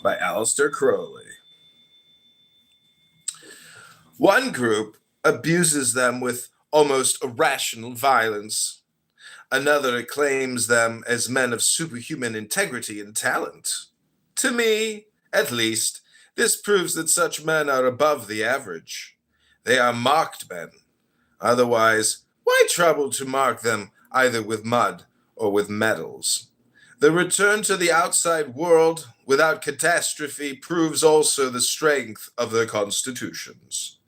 by Aleister Crowley. One group abuses them with almost irrational violence. Another acclaims them as men of superhuman integrity and talent. To me, at least, this proves that such men are above the average. They are marked men. Otherwise, why trouble to mark them either with mud or with medals? The return to the outside world without catastrophe proves also the strength of their constitutions.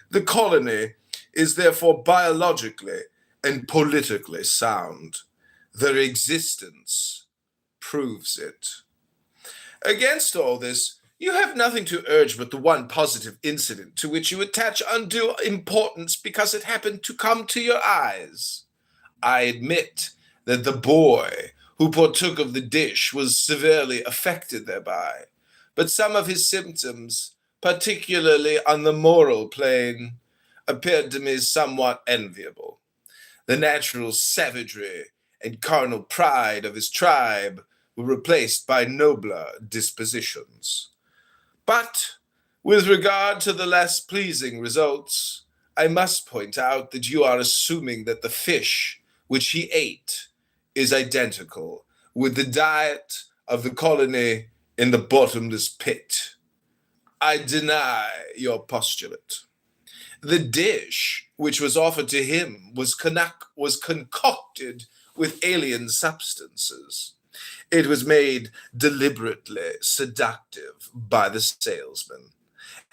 The colony is therefore biologically and politically sound. Their existence proves it. Against all this, you have nothing to urge but the one positive incident to which you attach undue importance because it happened to come to your eyes. I admit that the boy who partook of the dish was severely affected thereby, but some of his symptoms, particularly on the moral plane, appeared to me somewhat enviable. The natural savagery and carnal pride of his tribe were replaced by nobler dispositions. But with regard to the less pleasing results, I must point out that you are assuming that the fish which he ate is identical with the diet of the colony in the bottomless pit. I deny your postulate. The dish which was offered to him was concocted with alien substances. It was made deliberately seductive by the salesman,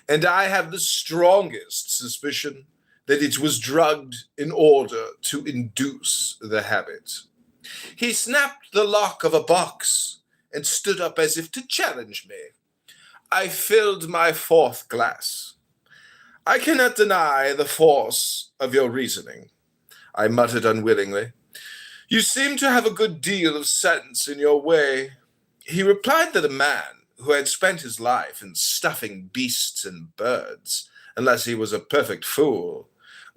and I have the strongest suspicion that it was drugged in order to induce the habit. He snapped the lock of a box and stood up as if to challenge me. I filled my fourth glass. I cannot deny the force of your reasoning, I muttered unwillingly. You seem to have a good deal of sense in your way. He replied that a man who had spent his life in stuffing beasts and birds, unless he was a perfect fool,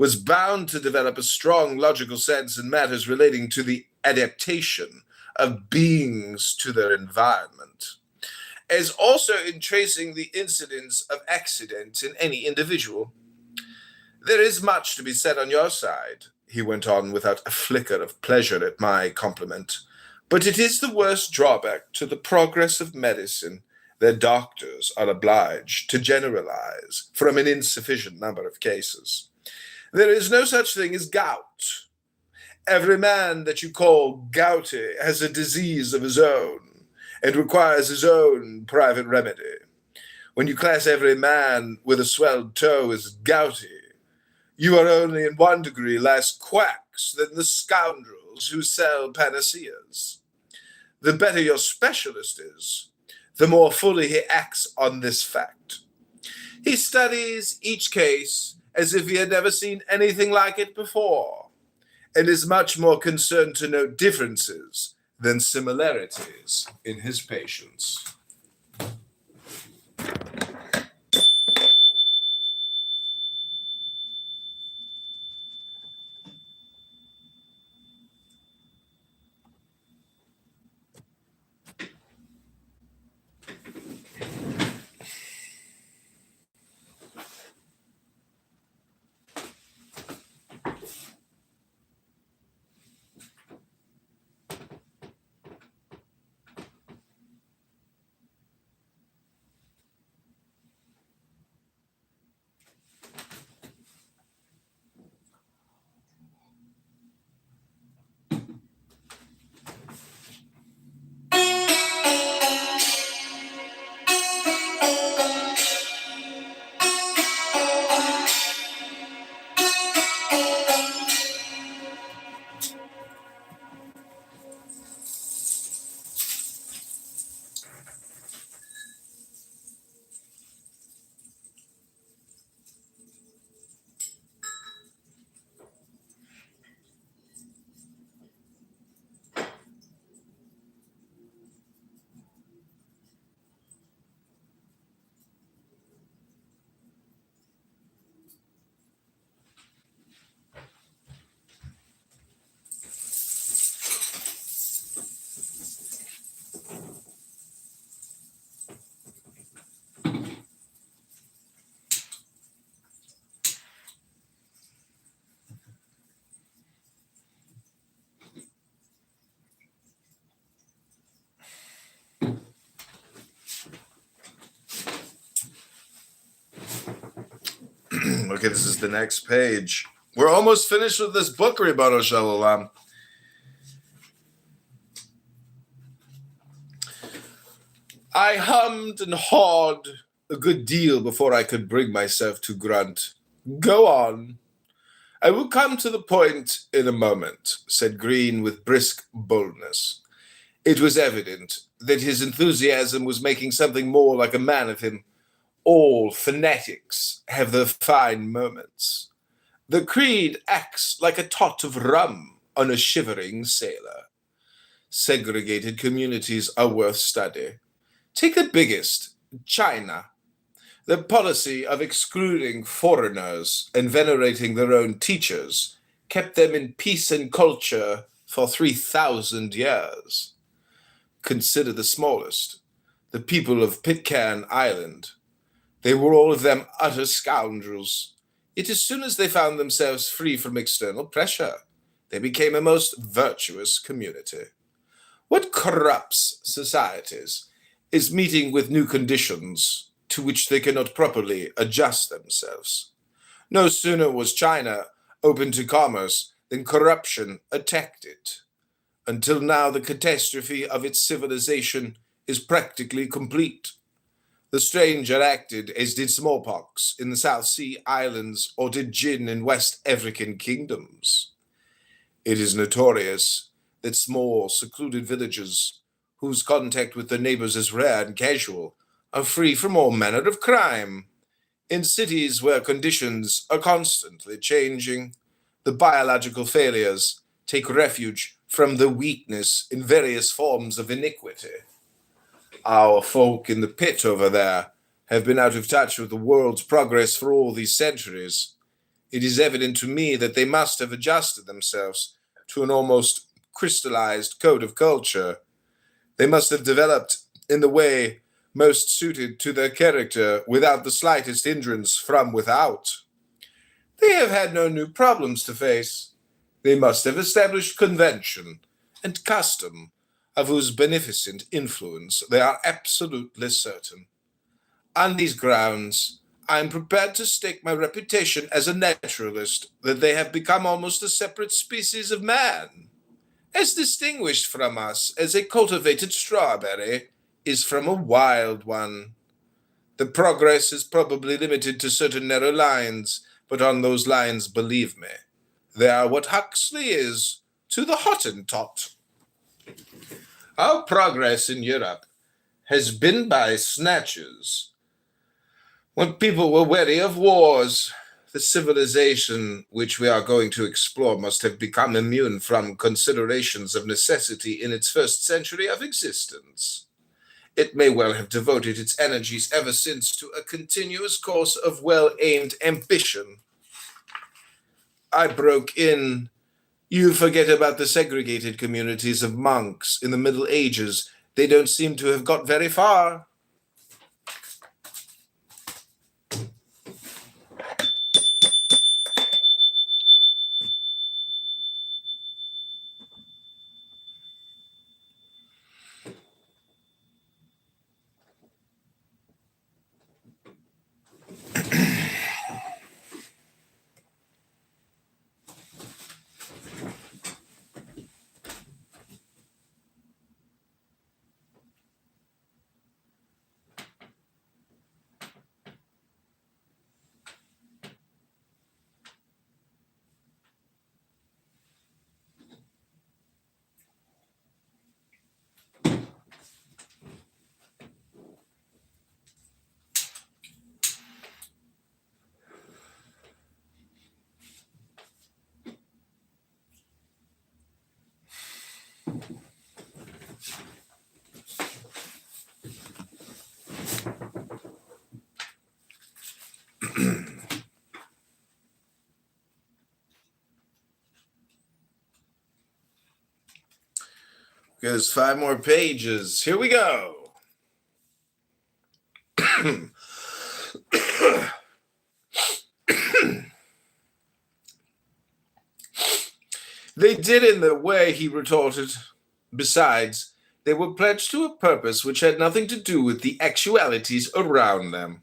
was bound to develop a strong logical sense in matters relating to the adaptation of beings to their environment, as also in tracing the incidence of accident in any individual. There is much to be said on your side, he went on without a flicker of pleasure at my compliment, but it is the worst drawback to the progress of medicine that doctors are obliged to generalize from an insufficient number of cases. There is no such thing as gout. Every man that you call gouty has a disease of his own and requires his own private remedy. When you class every man with a swelled toe as gouty, you are only in one degree less quacks than the scoundrels who sell panaceas. The better your specialist is, the more fully he acts on this fact. He studies each case as if he had never seen anything like it before, and is much more concerned to note differences than similarities in his patients. Okay, this is the next page. We're almost finished with this book, Ribbon Shalom. I hummed and hawed a good deal before I could bring myself to grunt. Go on. I will come to the point in a moment, said Green with brisk boldness. It was evident that his enthusiasm was making something more like a man of him. All fanatics have their fine moments. The creed acts like a tot of rum on a shivering sailor. Segregated communities are worth study. Take the biggest, China. The policy of excluding foreigners and venerating their own teachers kept them in peace and culture for 3,000 years. Consider the smallest, the people of Pitcairn Island. They were all of them utter scoundrels. Yet as soon as they found themselves free from external pressure, they became a most virtuous community. What corrupts societies is meeting with new conditions to which they cannot properly adjust themselves. No sooner was China open to commerce than corruption attacked it. Until now, the catastrophe of its civilization is practically complete. The stranger acted as did smallpox in the South Sea Islands or did gin in West African kingdoms. It is notorious that small, secluded villages, whose contact with their neighbors is rare and casual, are free from all manner of crime. In cities where conditions are constantly changing, the biological failures take refuge from the weakness in various forms of iniquity. Our folk in the pit over there have been out of touch with the world's progress for all these centuries. It is evident to me that they must have adjusted themselves to an almost crystallized code of culture. They must have developed in the way most suited to their character without the slightest hindrance from without. They have had no new problems to face. They must have established convention and custom, of whose beneficent influence they are absolutely certain. On these grounds, I am prepared to stake my reputation as a naturalist that they have become almost a separate species of man, as distinguished from us as a cultivated strawberry is from a wild one. The progress is probably limited to certain narrow lines, but on those lines, believe me, they are what Huxley is to the Hottentot. Our progress in Europe has been by snatches. When people were weary of wars, the civilization which we are going to explore must have become immune from considerations of necessity in its first century of existence. It may well have devoted its energies ever since to a continuous course of well-aimed ambition. I broke in. You forget about the segregated communities of monks in the Middle Ages. They don't seem to have got very far. There's 5 more pages. Here we go. They did in the way, he retorted. Besides, they were pledged to a purpose which had nothing to do with the actualities around them,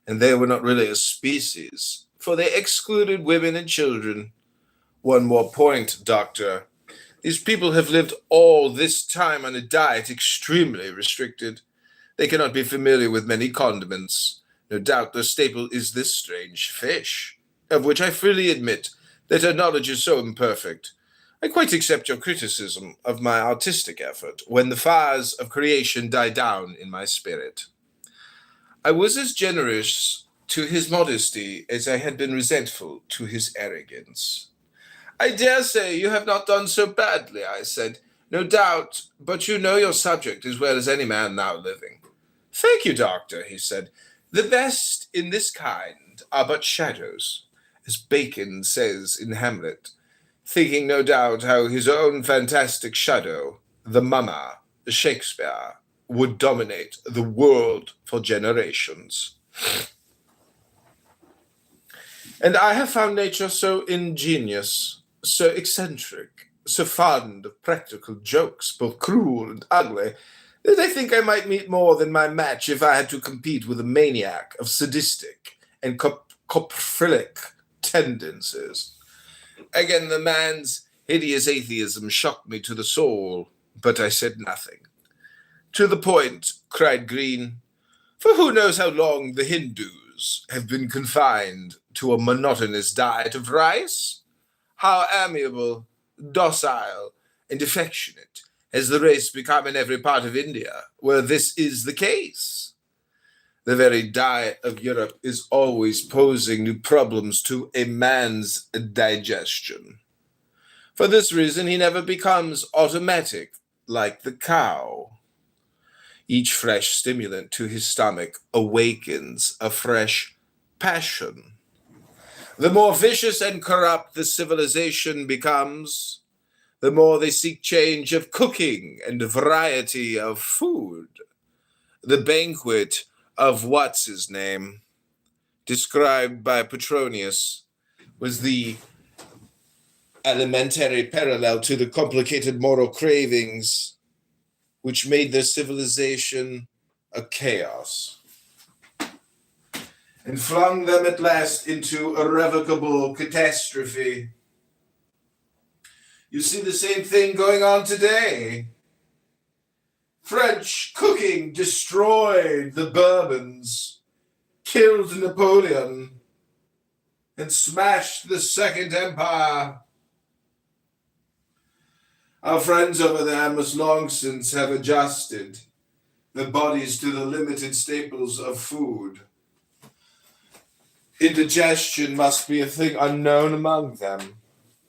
and they were not really a species, for they excluded women and children. One more point, Doctor. These people have lived all this time on a diet extremely restricted. They cannot be familiar with many condiments. No doubt their staple is this strange fish, of which I freely admit that our knowledge is so imperfect. I quite accept your criticism of my artistic effort when the fires of creation die down in my spirit. I was as generous to his modesty as I had been resentful to his arrogance. I dare say you have not done so badly, I said. No doubt, but you know your subject as well as any man now living. Thank you, Doctor, he said. The best in this kind are but shadows, as Bacon says in Hamlet, thinking no doubt how his own fantastic shadow, the mummer, Shakespeare, would dominate the world for generations. And I have found nature so ingenious, so eccentric, so fond of practical jokes, both cruel and ugly, that I think I might meet more than my match if I had to compete with a maniac of sadistic and coprophilic tendencies. Again, the man's hideous atheism shocked me to the soul, but I said nothing. To the point, cried Green, for who knows how long the Hindus have been confined to a monotonous diet of rice? How amiable, docile, and affectionate has the race become in every part of India, where this is the case? The very diet of Europe is always posing new problems to a man's digestion. For this reason, he never becomes automatic like the cow. Each fresh stimulant to his stomach awakens a fresh passion. The more vicious and corrupt the civilization becomes, the more they seek change of cooking and variety of food. The banquet of what's-his-name, described by Petronius, was the elementary parallel to the complicated moral cravings which made their civilization a chaos, and flung them at last into irrevocable catastrophe. You see the same thing going on today. French cooking destroyed the Bourbons, killed Napoleon, and smashed the Second Empire. Our friends over there must long since have adjusted their bodies to the limited staples of food. Indigestion must be a thing unknown among them,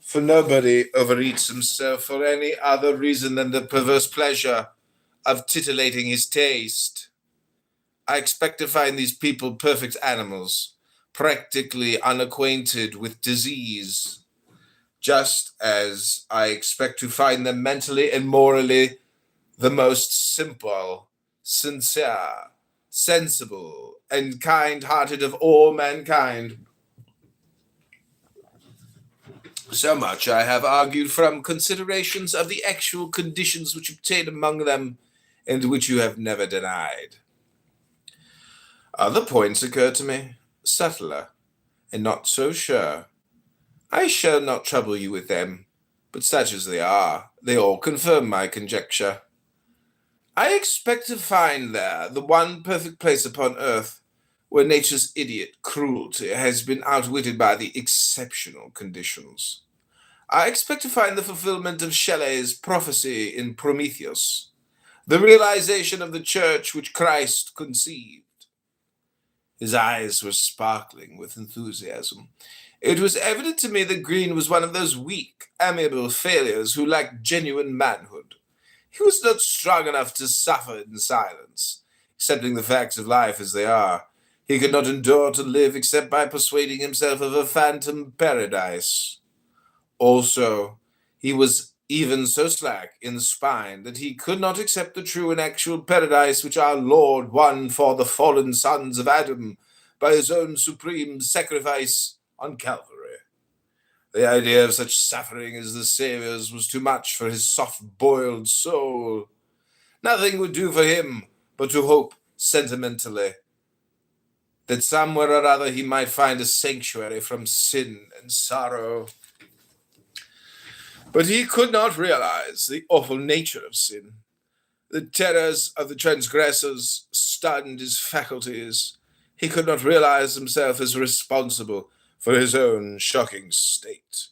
for nobody overeats himself for any other reason than the perverse pleasure of titillating his taste. I expect to find these people perfect animals, practically unacquainted with disease, just as I expect to find them mentally and morally the most simple, sincere, sensible, and kind-hearted of all mankind. So much I have argued from considerations of the actual conditions which obtain among them, and which you have never denied. Other points occur to me, subtler, and not so sure. I shall not trouble you with them, but such as they are, they all confirm my conjecture. I expect to find there the one perfect place upon earth where nature's idiot cruelty has been outwitted by the exceptional conditions. I expect to find the fulfillment of Shelley's prophecy in Prometheus, the realization of the church which Christ conceived. His eyes were sparkling with enthusiasm. It was evident to me that Green was one of those weak, amiable failures who lacked genuine manhood. He was not strong enough to suffer in silence, accepting the facts of life as they are. He could not endure to live except by persuading himself of a phantom paradise. Also, he was even so slack in the spine that he could not accept the true and actual paradise which our Lord won for the fallen sons of Adam by his own supreme sacrifice on Calvary. The idea of such suffering as the Saviour's was too much for his soft-boiled soul. Nothing would do for him but to hope sentimentally. that somewhere or other he might find a sanctuary from sin and sorrow. But he could not realize the awful nature of sin. The terrors of the transgressors stunned his faculties. He could not realize himself as responsible for his own shocking state.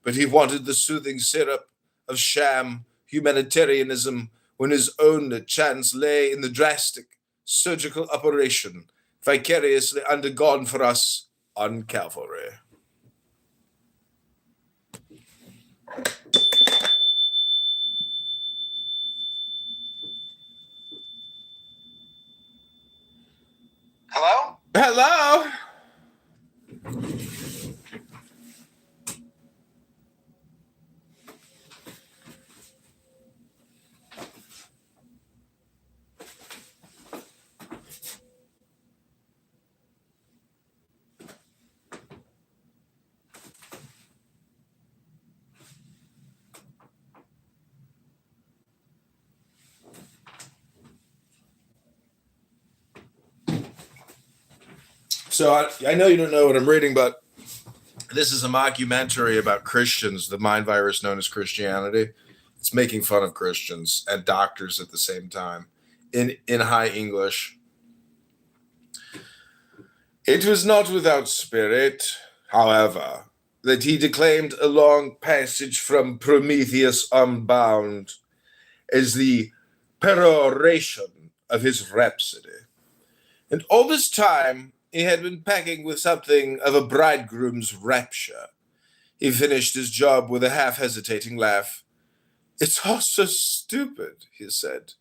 But he wanted the soothing syrup of sham humanitarianism when his only chance lay in the drastic surgical operation vicariously undergone for us on Calvary. Hello? Hello? So I know you don't know what I'm reading, but this is a mockumentary about Christians, the mind virus known as Christianity. It's making fun of Christians and doctors at the same time in high English. It was not without spirit, however, that he declaimed a long passage from Prometheus Unbound as the peroration of his rhapsody. And all this time, he had been packing with something of a bridegroom's rapture. He finished his job with a half-hesitating laugh. "It's all so stupid," he said.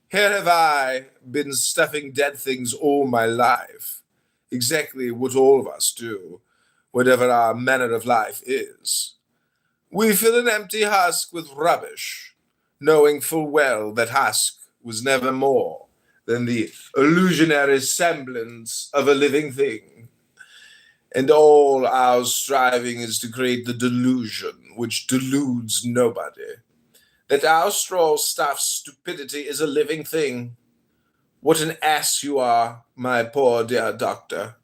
"Here have I been stuffing dead things all my life. Exactly what all of us do, whatever our manner of life is. We fill an empty husk with rubbish, knowing full well that husk was never more than the illusionary semblance of a living thing. And all our striving is to create the delusion which deludes nobody, that our straw-stuffed stupidity is a living thing. What an ass you are, my poor dear doctor.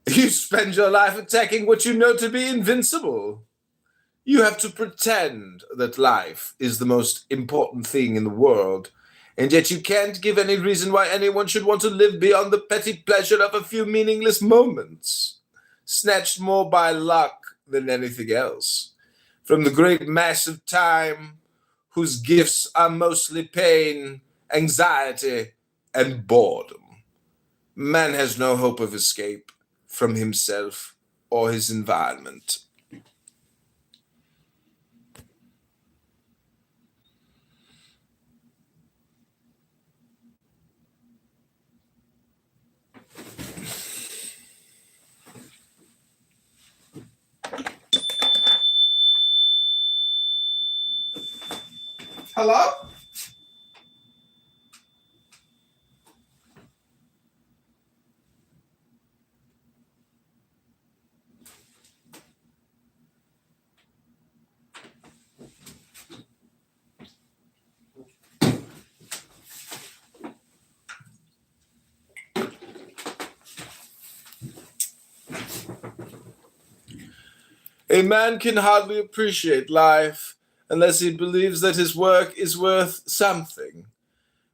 You spend your life attacking what you know to be invincible. You have to pretend that life is the most important thing in the world, and yet you can't give any reason why anyone should want to live beyond the petty pleasure of a few meaningless moments, snatched more by luck than anything else, from the great mass of time, whose gifts are mostly pain, anxiety, and boredom. Man has no hope of escape from himself or his environment." Hello? A man can hardly appreciate life unless he believes that his work is worth something.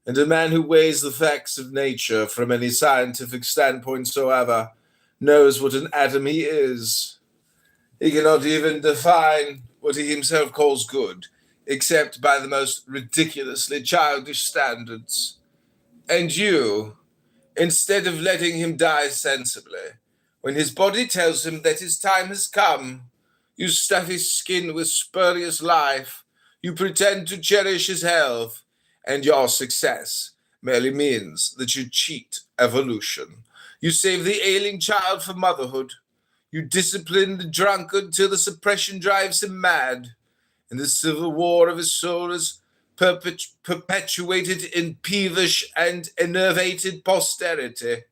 And a man who weighs the facts of nature from any scientific standpoint soever knows what an atom he is. He cannot even define what he himself calls good, except by the most ridiculously childish standards. And you, instead of letting him die sensibly, when his body tells him that his time has come, you stuff his skin with spurious life, you pretend to cherish his health, and your success merely means that you cheat evolution. You save the ailing child for motherhood. You discipline the drunkard till the suppression drives him mad, and the civil war of his soul is perpetuated in peevish and enervated posterity.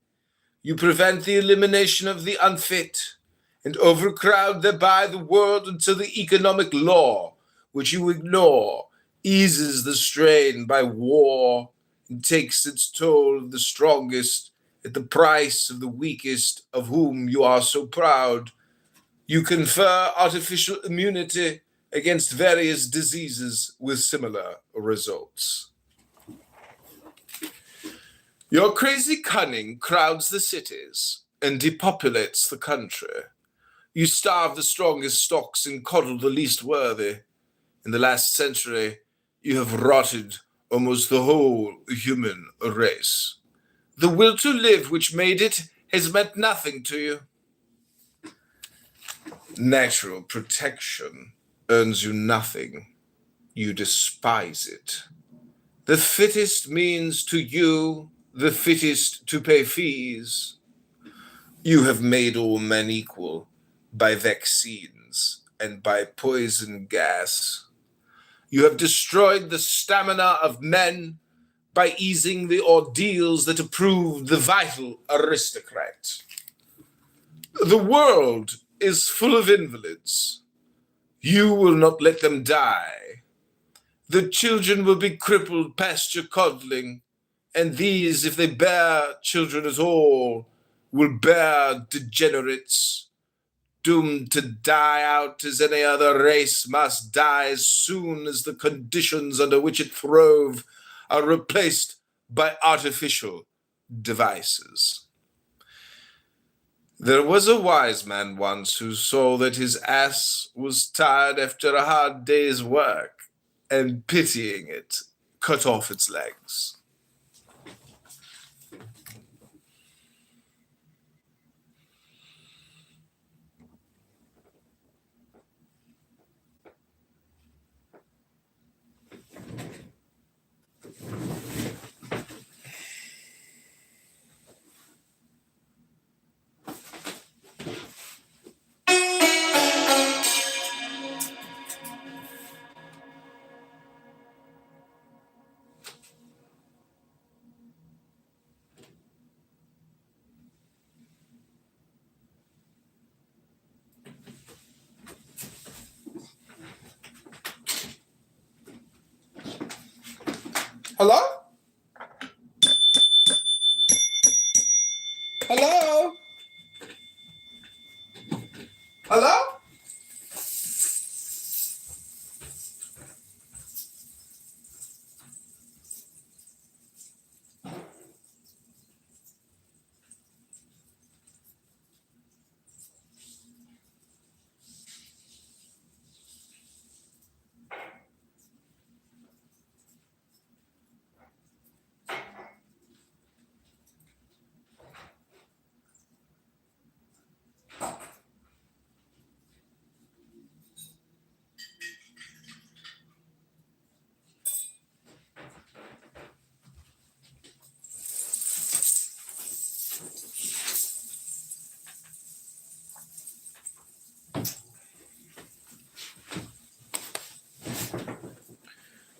You prevent the elimination of the unfit, and overcrowd thereby the world until the economic law, which you ignore, eases the strain by war and takes its toll of the strongest At the price of the weakest of whom you are so proud, you confer artificial immunity against various diseases with similar results. Your crazy cunning crowds the cities and depopulates the country. You starve the strongest stocks and coddle the least worthy. In the last century, you have rotted almost the whole human race. The will to live which made it has meant nothing to you. Natural protection earns you nothing. You despise it. The fittest means to you the fittest to pay fees. You have made all men equal by vaccines and by poison gas. You have destroyed the stamina of men by easing the ordeals that approved the vital aristocrat. The world is full of invalids. You will not let them die. The children will be crippled past your coddling, and these, if they bear children at all, will bear degenerates, doomed to die out as any other race must die as soon as the conditions under which it throve are replaced by artificial devices. There was a wise man once who saw that his ass was tired after a hard day's work, and pitying it, cut off its legs. Hello? Hello? Hello?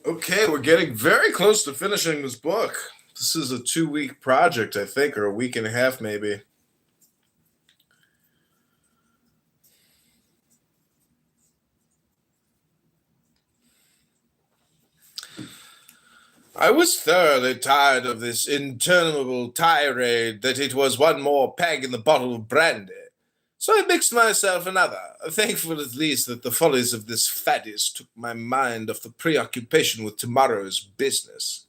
Okay, we're getting very close to finishing this book. This is a 2-week project, I think, or a week and a half, maybe. I was thoroughly tired of this interminable tirade that it was one more peg in the bottle of brandy. So I mixed myself another, thankful at least that the follies of this faddist took my mind off the preoccupation with tomorrow's business.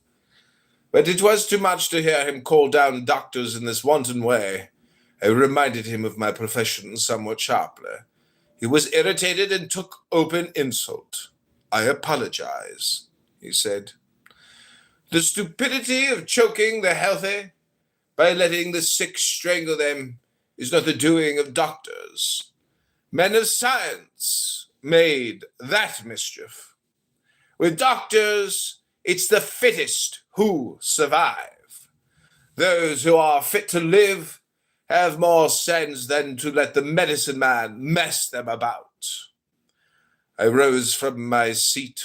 But it was too much to hear him call down doctors in this wanton way. I reminded him of my profession somewhat sharply. He was irritated and took open insult. "I apologize," he said. "The stupidity of choking the healthy by letting the sick strangle them is not the doing of doctors. Men of science made that mischief. With doctors, it's the fittest who survive. Those who are fit to live have more sense than to let the medicine man mess them about." I rose from my seat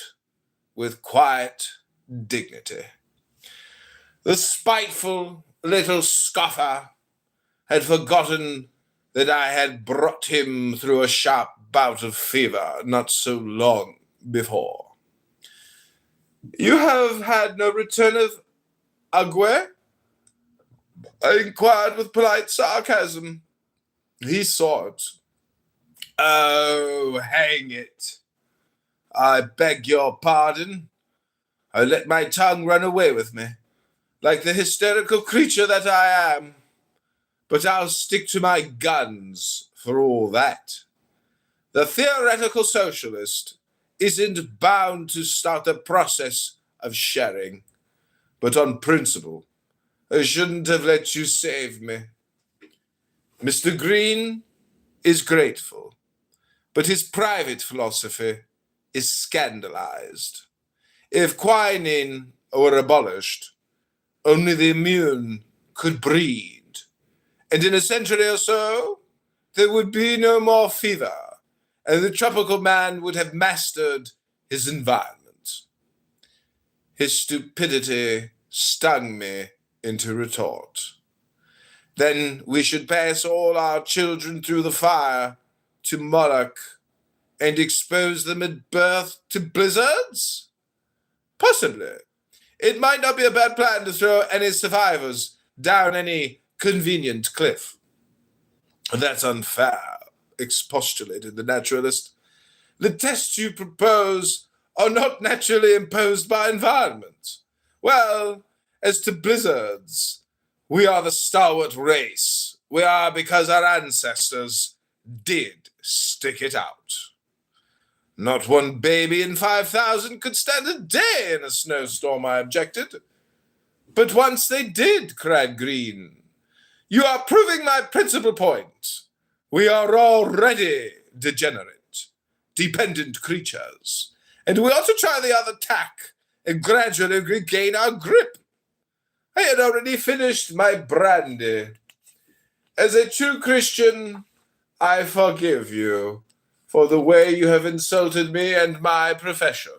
with quiet dignity. The spiteful little scoffer had forgotten that I had brought him through a sharp bout of fever not so long before. "You have had no return of ague?" I inquired with polite sarcasm. He saw it. Oh, hang it. I beg your pardon. I let my tongue run away with me, like the hysterical creature that I am. But I'll stick to my guns for all that. The theoretical socialist isn't bound to start the process of sharing, but on principle, I shouldn't have let you save me. Mr. Green is grateful, but his private philosophy is scandalized. If quinine were abolished, only the immune could breed, and in a century or so, there would be no more fever, and the tropical man would have mastered his environment. His stupidity stung me into retort. Then we should pass all our children through the fire to Moloch and expose them at birth to blizzards? Possibly. It might not be a bad plan to throw any survivors down any convenient cliff. That's unfair, expostulated the naturalist. The tests you propose are not naturally imposed by environment. Well, as to blizzards, we are the stalwart race. We are because our ancestors did stick it out. Not one baby in 5,000 could stand a day in a snowstorm, I objected. But once they did, cried Green. You are proving my principal point. We are already degenerate, dependent creatures, and we ought to try the other tack and gradually regain our grip. I had already finished my brandy. As a true Christian, I forgive you for the way you have insulted me and my profession.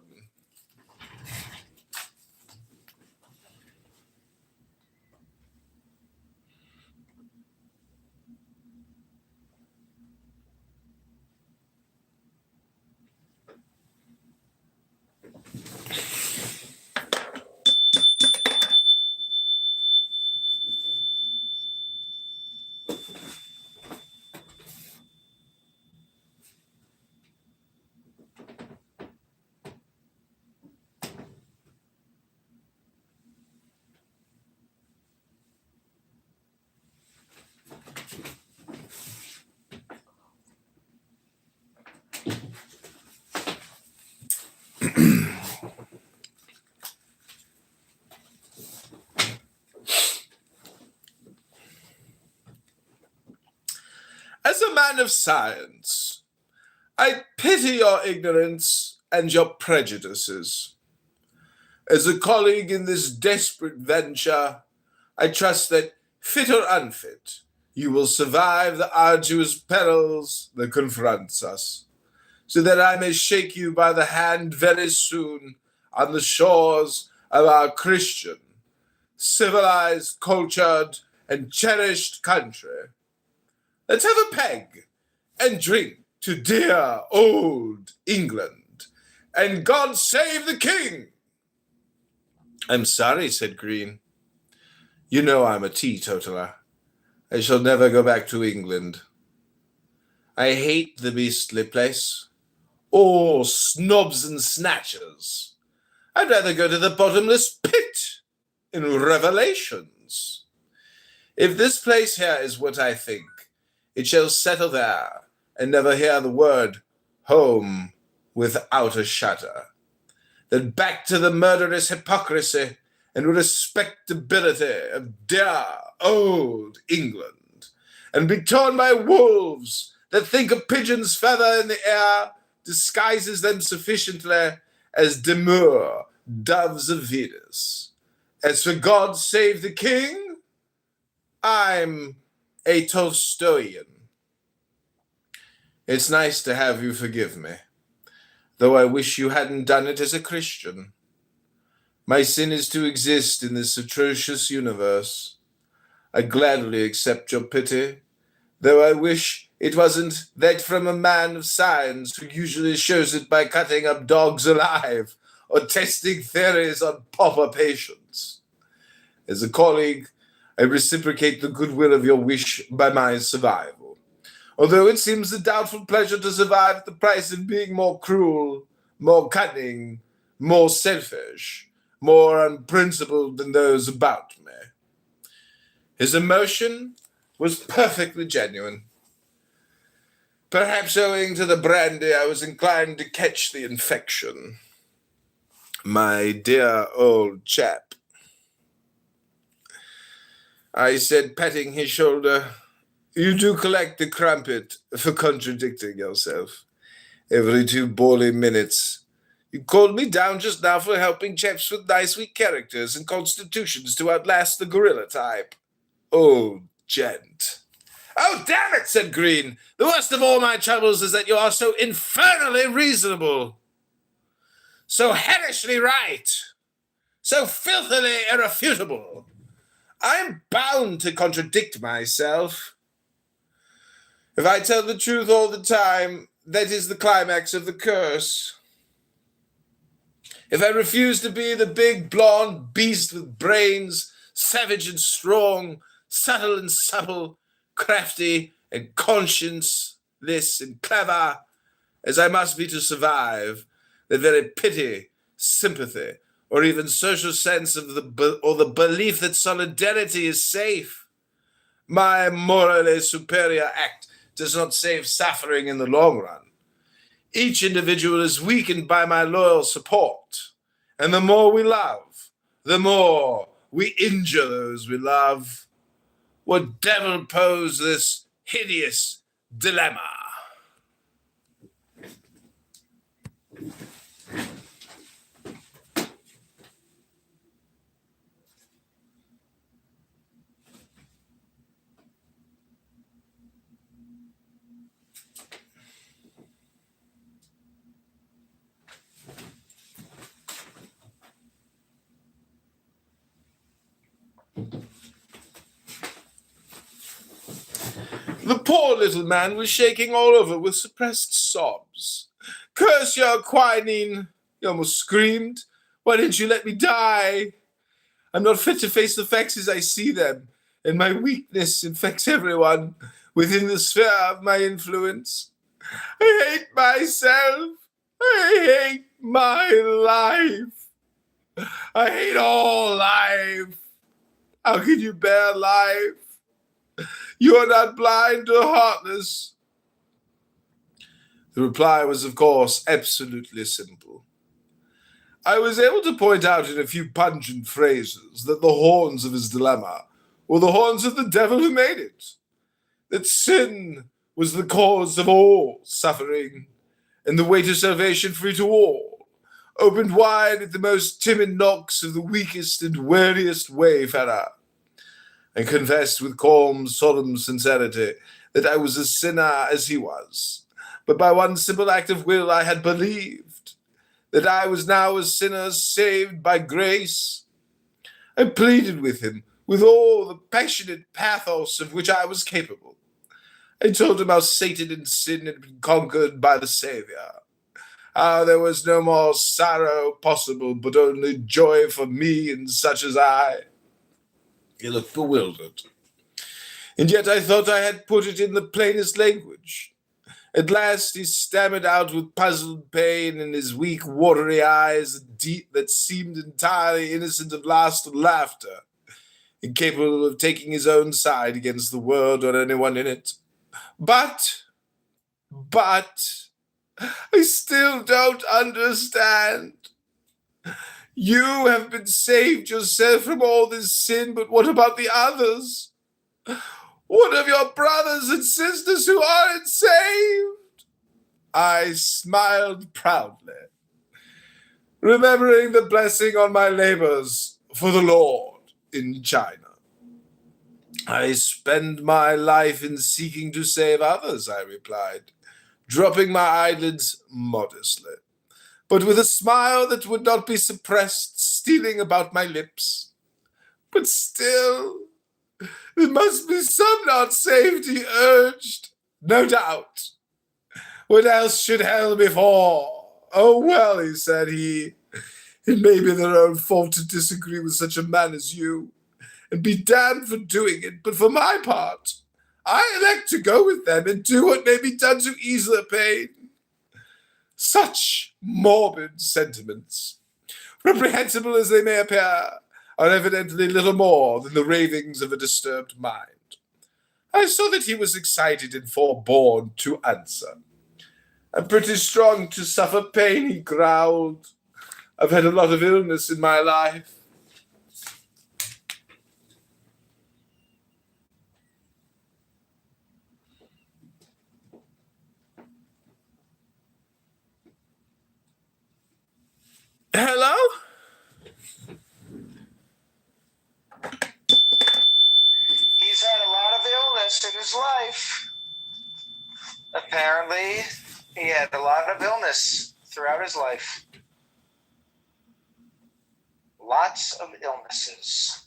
As a man of science, I pity your ignorance and your prejudices. As a colleague in this desperate venture, I trust that, fit or unfit, you will survive the arduous perils that confronts us, so that I may shake you by the hand very soon on the shores of our Christian, civilized, cultured, and cherished country. Let's have a peg and drink to dear old England, and God save the King. I'm sorry, said Green. You know I'm a teetotaler. I shall never go back to England. I hate the beastly place. All snobs and snatchers. I'd rather go to the bottomless pit in Revelations. If this place here is what I think, it shall settle there and never hear the word home without a shudder. Then back to the murderous hypocrisy and respectability of dear old England, and be torn by wolves that think a pigeon's feather in the air disguises them sufficiently as demure doves of Venus. As for God save the King, I'm a Tolstoyan. It's nice to have you forgive me, though I wish you hadn't done it as a Christian. My sin is to exist in this atrocious universe. I gladly accept your pity, though I wish it wasn't that from a man of science who usually shows it by cutting up dogs alive or testing theories on pauper patients. As a colleague, I reciprocate the goodwill of your wish by my survival. Although it seems a doubtful pleasure to survive at the price of being more cruel, more cunning, more selfish, more unprincipled than those about me. His emotion was perfectly genuine. Perhaps owing to the brandy, I was inclined to catch the infection. My dear old chap, I said, patting his shoulder, you do collect the crumpet for contradicting yourself. Every 2 bally minutes. You called me down just now for helping chaps with nice weak characters and constitutions to outlast the gorilla type. Old gent. Oh, damn it, said Green. The worst of all my troubles is that you are so infernally reasonable. So hellishly right. So filthily irrefutable. I'm bound to contradict myself. If I tell the truth all the time, that is the climax of the curse. If I refuse to be the big blonde beast with brains, savage and strong, subtle and supple, crafty and conscienceless and clever, as I must be to survive, the very pity, sympathy, or even social sense of the belief that solidarity is safe, my morally superior act does not save suffering in the long run. Each individual is weakened by my loyal support, and the more we love, the more we injure those we love. What devil posed this hideous dilemma? The poor little man was shaking all over with suppressed sobs. Curse your quinine, he almost screamed. Why didn't you let me die? I'm not fit to face the facts as I see them, and my weakness infects everyone within the sphere of my influence. I hate myself. I hate my life. I hate all life. How can you bear life? You are not blind or heartless. The reply was, of course, absolutely simple. I was able to point out in a few pungent phrases that the horns of his dilemma were the horns of the devil who made it, that sin was the cause of all suffering, and the way to salvation free to all, opened wide at the most timid knocks of the weakest and weariest wayfarer. I confessed with calm, solemn sincerity that I was a sinner as he was, but by one simple act of will I had believed that I was now a sinner saved by grace. I pleaded with him with all the passionate pathos of which I was capable. I told him how Satan and sin had been conquered by the Savior, how there was no more sorrow possible, but only joy for me and such as I. He looked bewildered. And yet I thought I had put it in the plainest language. At last he stammered out with puzzled pain in his weak, watery eyes that seemed entirely innocent of lust and laughter, incapable of taking his own side against the world or anyone in it. But, I still don't understand. You have been saved yourself from all this sin, but what about the others? What of your brothers and sisters who aren't saved? I smiled proudly, remembering the blessing on my labors for the Lord in China. I spend my life in seeking to save others, I replied, dropping my eyelids modestly, but with a smile that would not be suppressed stealing about my lips. But still, there must be some not saved, he urged. No doubt. What else should hell be for? Oh, well, said he, it may be their own fault to disagree with such a man as you, and be damned for doing it, but for my part, I elect to go with them and do what may be done to ease their pain. Such morbid sentiments, reprehensible as they may appear, are evidently little more than the ravings of a disturbed mind. I saw that he was excited and forbore to answer. I'm pretty strong to suffer pain, he growled. I've had a lot of illness in my life. Hello? He's had a lot of illness in his life. Apparently, he had a lot of illness throughout his life. Lots of illnesses.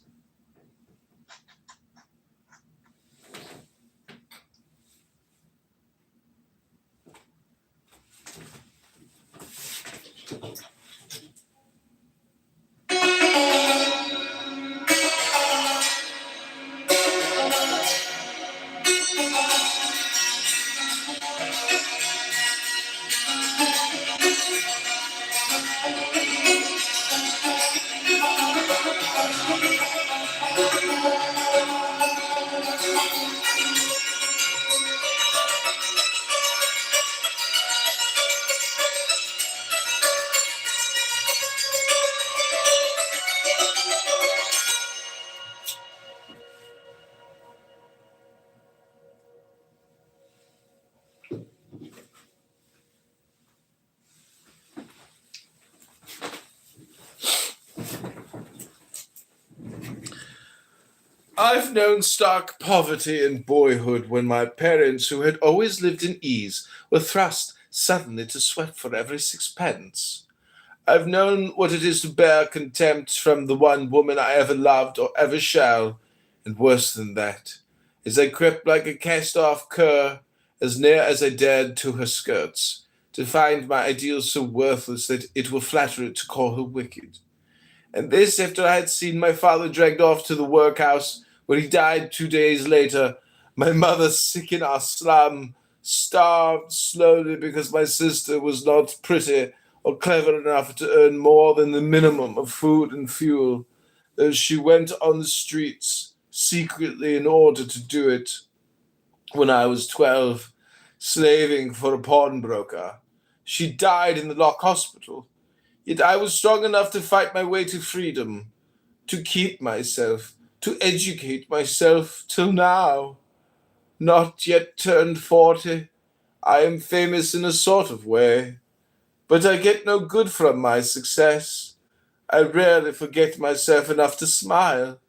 I've known stark poverty in boyhood when my parents, who had always lived in ease, were thrust suddenly to sweat for every sixpence. I've known what it is to bear contempt from the one woman I ever loved or ever shall, and worse than that, as I crept like a cast-off cur as near as I dared to her skirts, to find my ideals so worthless that it were flattery to call her wicked. And this after I had seen my father dragged off to the workhouse, where he died 2 days later, my mother sick in our slum, starved slowly because my sister was not pretty or clever enough to earn more than the minimum of food and fuel, though she went on the streets secretly in order to do it. When I was 12, slaving for a pawnbroker, she died in the Lock Hospital. Yet I was strong enough to fight my way to freedom, to keep myself, to educate myself till now. Not yet turned 40, I am famous in a sort of way, but I get no good from my success. I rarely forget myself enough to smile,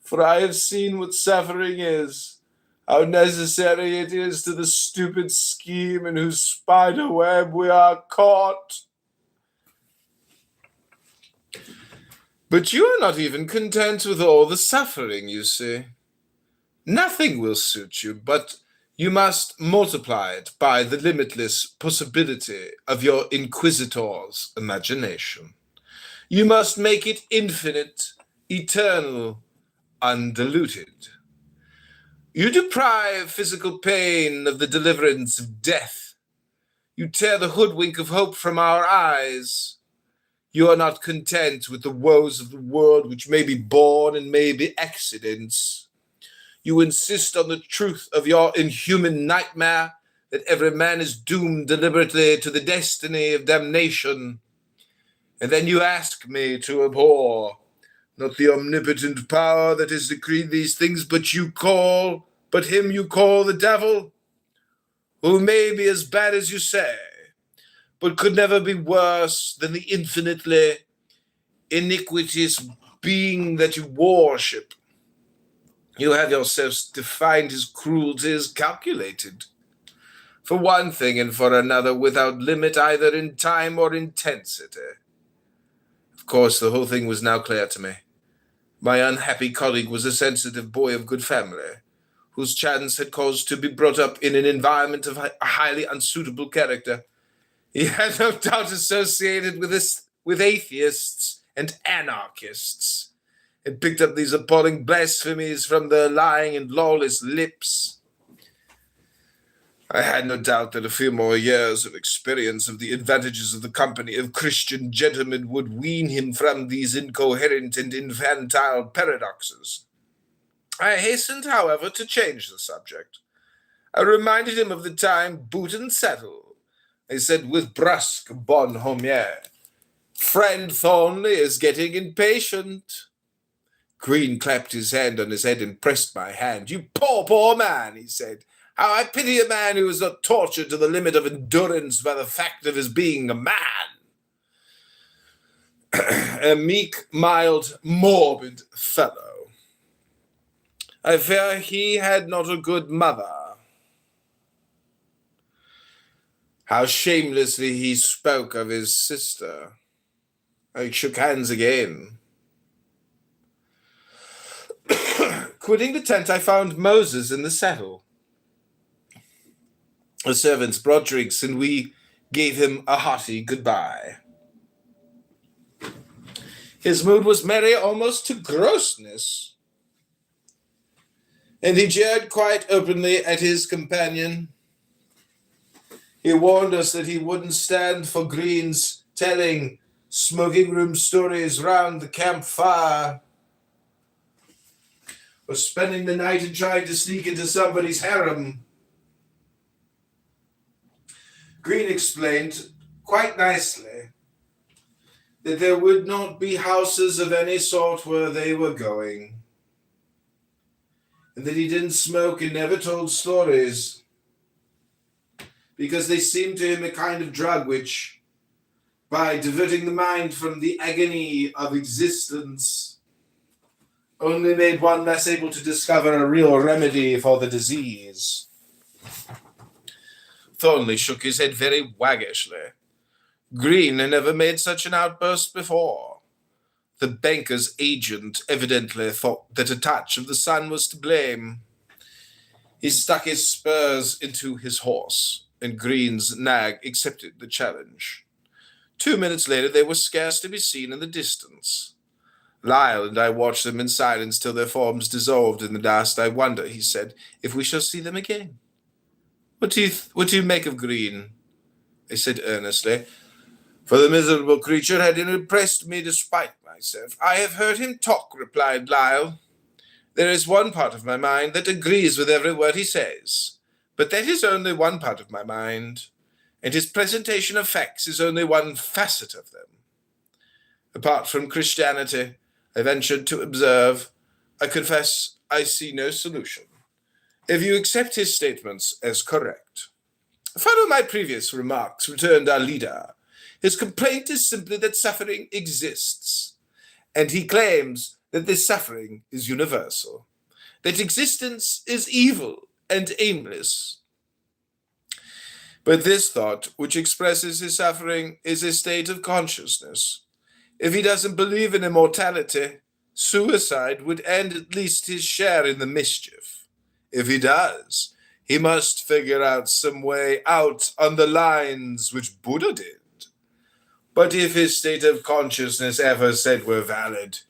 for I have seen what suffering is, how necessary it is to the stupid scheme in whose spider web we are caught. But you are not even content with all the suffering, you see. Nothing will suit you, but you must multiply it by the limitless possibility of your inquisitor's imagination. You must make it infinite, eternal, undiluted. You deprive physical pain of the deliverance of death. You tear the hoodwink of hope from our eyes. You are not content with the woes of the world, which may be born and may be accidents. You insist on the truth of your inhuman nightmare, that every man is doomed deliberately to the destiny of damnation. And then you ask me to abhor, not the omnipotent power that has decreed these things, but him you call the devil, who may be as bad as you say, but could never be worse than the infinitely iniquitous being that you worship. You have yourselves defined his cruelty as calculated, for one thing and for another, without limit either in time or intensity. Of course, the whole thing was now clear to me. My unhappy colleague was a sensitive boy of good family, whose chance had caused to be brought up in an environment of a highly unsuitable character. He had no doubt associated with atheists and anarchists, and picked up these appalling blasphemies from their lying and lawless lips. I had no doubt that a few more years of experience of the advantages of the company of Christian gentlemen would wean him from these incoherent and infantile paradoxes. I hastened, however, to change the subject. I reminded him of the time boot and saddle. I said with brusque bonhomie, "Friend Thornley is getting impatient." Green clapped his hand on his head and pressed my hand. "You poor, poor man," he said. "How I pity a man who is not tortured to the limit of endurance by the fact of his being a man." A meek, mild, morbid fellow. I fear he had not a good mother. How shamelessly he spoke of his sister. I shook hands again. Quitting the tent, I found Moses in the saddle. The servants brought drinks, and we gave him a hearty goodbye. His mood was merry almost to grossness, and he jeered quite openly at his companion. He warned us that he wouldn't stand for Green's telling smoking room stories round the campfire, or spending the night and trying to sneak into somebody's harem. Green explained quite nicely that there would not be houses of any sort where they were going, and that he didn't smoke and never told stories, because they seemed to him a kind of drug which, by diverting the mind from the agony of existence, only made one less able to discover a real remedy for the disease. Thornley shook his head very waggishly. Green had never made such an outburst before. The banker's agent evidently thought that a touch of the sun was to blame. He stuck his spurs into his horse, and Green's nag accepted the challenge. 2 minutes later, they were scarce to be seen in the distance. Lyle and I watched them in silence till their forms dissolved in the dust. "I wonder," he said, "if we shall see them again." What do you make of Green?" I said earnestly, for the miserable creature had impressed me despite myself. "I have heard him talk," replied Lyle. "There is one part of my mind that agrees with every word he says, but that is only one part of my mind, and his presentation of facts is only one facet of them. Apart from Christianity, I ventured to observe, I confess I see no solution. If you accept his statements as correct." "Follow my previous remarks," returned our leader. "His complaint is simply that suffering exists, and he claims that this suffering is universal, that existence is evil and aimless. But this thought, which expresses his suffering, is a state of consciousness. If he doesn't believe in immortality, suicide would end at least his share in the mischief. If he does, he must figure out some way out on the lines which Buddha did. But if his state of consciousness ever said were valid,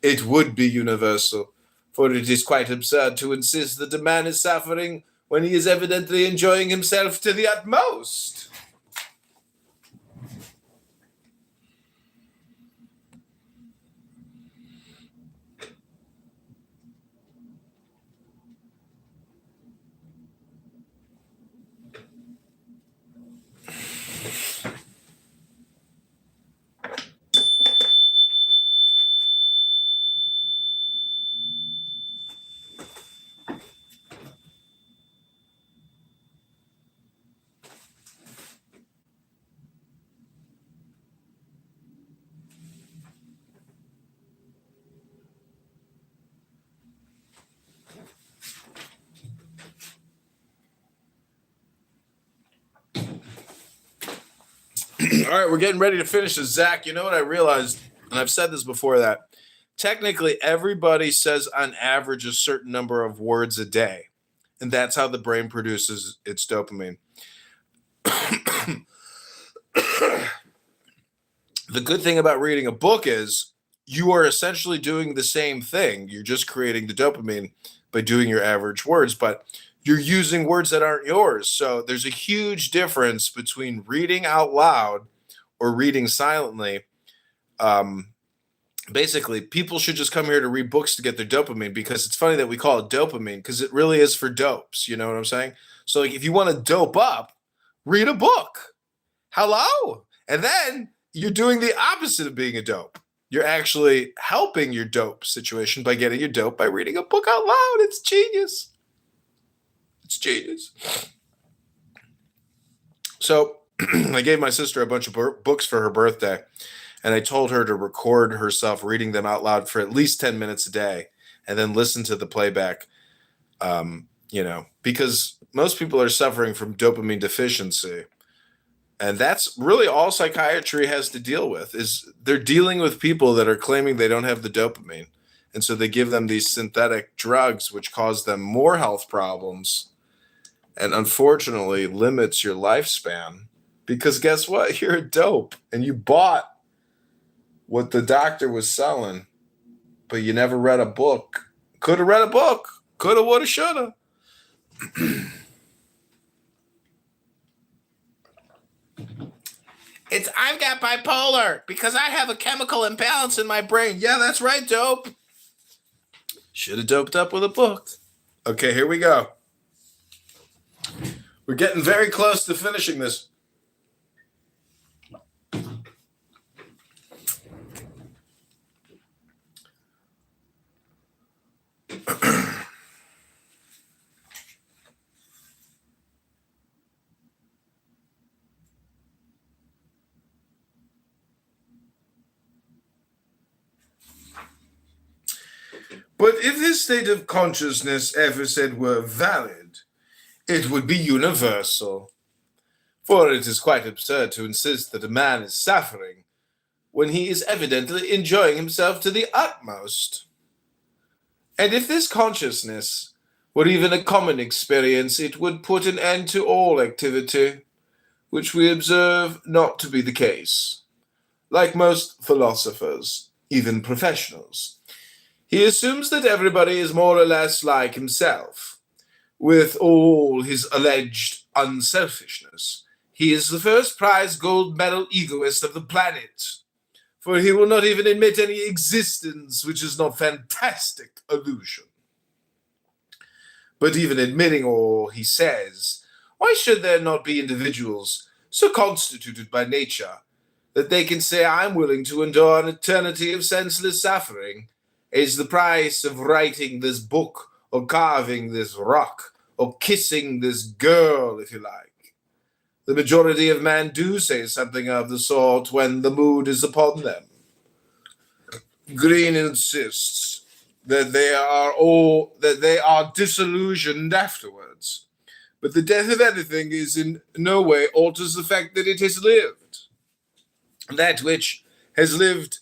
it would be universal, for it is quite absurd to insist that a man is suffering when he is evidently enjoying himself to the utmost." All right, we're getting ready to finish this. Zach, you know what I realized, and I've said this before, that technically everybody says on average a certain number of words a day, and that's how the brain produces its dopamine. The good thing about reading a book is you are essentially doing the same thing. You're just creating the dopamine by doing your average words, but you're using words that aren't yours. So there's a huge difference between reading out loud or reading silently. Um, Basically, people should just come here to read books to get their dopamine, because it's funny that we call it dopamine because it really is for dopes. You know what I'm saying? So, like, if you want to dope up, read a book. Hello. And then you're doing the opposite of being a dope. You're actually helping your dope situation by getting your dope by reading a book out loud. It's genius. It's genius. So I gave my sister a bunch of books for her birthday, and I told her to record herself reading them out loud for at least 10 minutes a day and then listen to the playback, because most people are suffering from dopamine deficiency. And that's really all psychiatry has to deal with, is they're dealing with people that are claiming they don't have the dopamine. And so they give them these synthetic drugs, which cause them more health problems and unfortunately limits your lifespan. Because guess what? You're a dope and you bought what the doctor was selling, but you never read a book. Could have read a book. Could have, would have, should have. I've got bipolar because I have a chemical imbalance in my brain. Yeah, that's right, dope. Should have doped up with a book. Okay, here we go. We're getting very close to finishing this. But if this state of consciousness ever said were valid, it would be universal. For it is quite absurd to insist that a man is suffering when he is evidently enjoying himself to the utmost. And if this consciousness were even a common experience, it would put an end to all activity, which we observe not to be the case. Like most philosophers, even professionals, he assumes that everybody is more or less like himself, with all his alleged unselfishness. He is the first prize gold medal egoist of the planet, for he will not even admit any existence which is not fantastic illusion. But even admitting all, he says, why should there not be individuals so constituted by nature that they can say, I'm willing to endure an eternity of senseless suffering as the price of writing this book, or carving this rock, or kissing this girl, if you like? The majority of men do say something of the sort when the mood is upon them. Green insists that they are disillusioned afterwards, but the death of anything is in no way alters the fact that it has lived. That which has lived,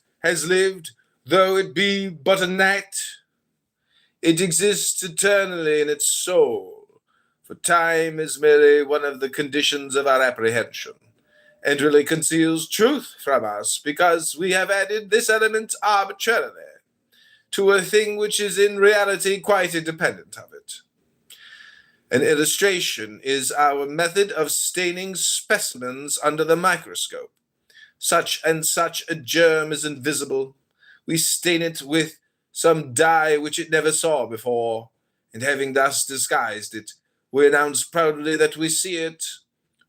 though it be but a night. It exists eternally in its soul, for time is merely one of the conditions of our apprehension, and really conceals truth from us because we have added this element arbitrarily to a thing which is in reality quite independent of it. An illustration is our method of staining specimens under the microscope. Such and such a germ is invisible. We stain it with some dye which it never saw before, and having thus disguised it, we announce proudly that we see it.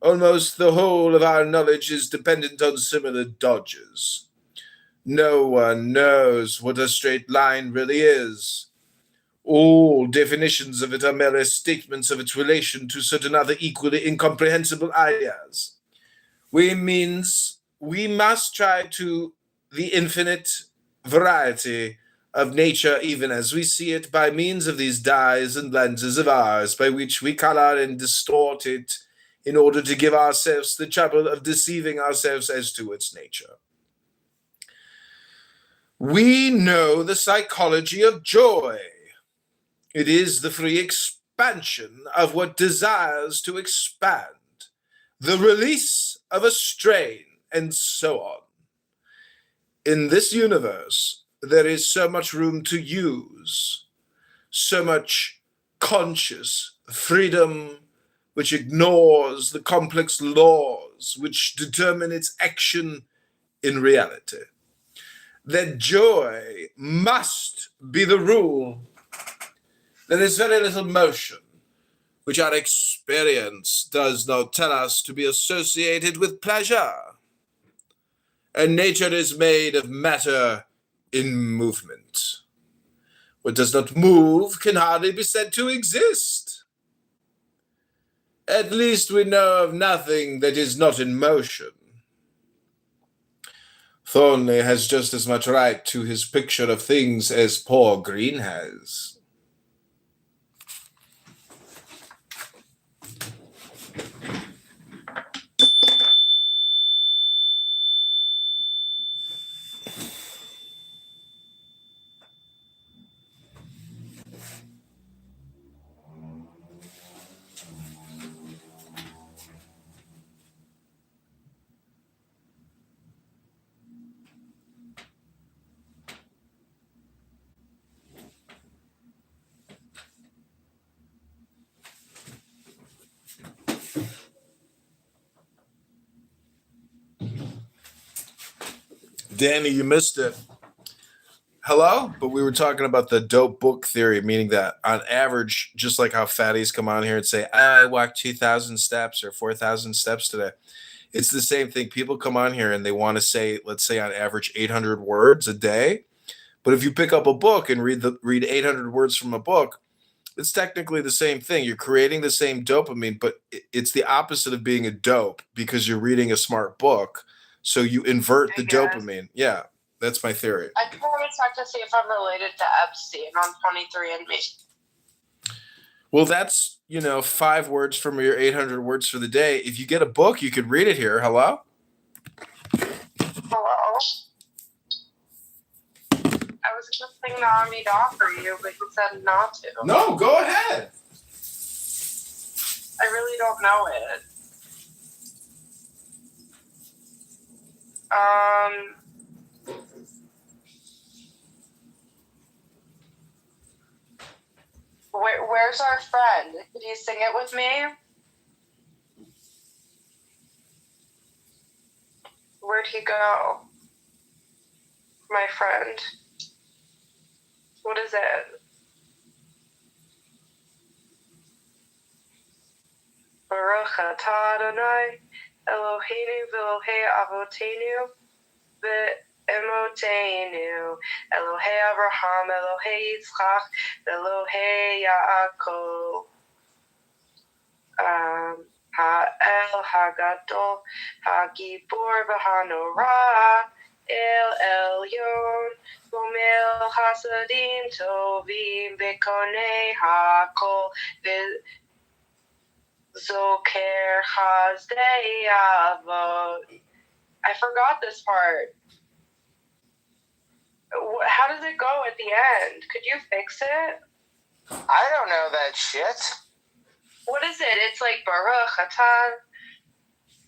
Almost the whole of our knowledge is dependent on similar dodges. No one knows what a straight line really is. All definitions of it are merely statements of its relation to certain other equally incomprehensible ideas. We must try to the infinite variety of nature even as we see it by means of these dyes and lenses of ours by which we color and distort it in order to give ourselves the trouble of deceiving ourselves as to its nature. We know the psychology of joy. It is the free expansion of what desires to expand, the release of a strain, and so on. In this universe, there is so much room to use, so much conscious freedom which ignores the complex laws which determine its action in reality. That joy must be the rule. There is very little motion which our experience does not tell us to be associated with pleasure. And nature is made of matter in movement. What does not move can hardly be said to exist. At least we know of nothing that is not in motion. Thornley has just as much right to his picture of things as poor Green has. Danny, you missed it. Hello? But we were talking about the dope book theory, meaning that on average, just like how fatties come on here and say, I walked 2,000 steps or 4,000 steps today. It's the same thing. People come on here and they want to say, let's say on average 800 words a day. But if you pick up a book and read 800 words from a book, it's technically the same thing. You're creating the same dopamine, but it's the opposite of being a dope because you're reading a smart book. So you invert the dopamine. Yeah, that's my theory. I can always check to see if I'm related to Epstein on 23andMe. Well, that's, 5 words from your 800 words for the day. If you get a book, you could read it here. Hello? Hello? I was just thinking I need to offer you, but you said not to. No, go ahead. I really don't know it. Where's our friend? Could you sing it with me? Where'd he go? My friend. What is it? Baruch atah Adonai Eloheinu v'Elohei Avotenu v'Emotenu Elohei Abraham Elohei Yitzchak Elohei Yaakov Ha'el Hagadol Hagibor v'Hanorah El Elyon Gomel Hasadim Tovim Bekonei Hakol Zoker Chazdei Avot. I forgot this part. How does it go at the end? Could you fix it? I don't know that shit. What is it? It's like Baruch Atah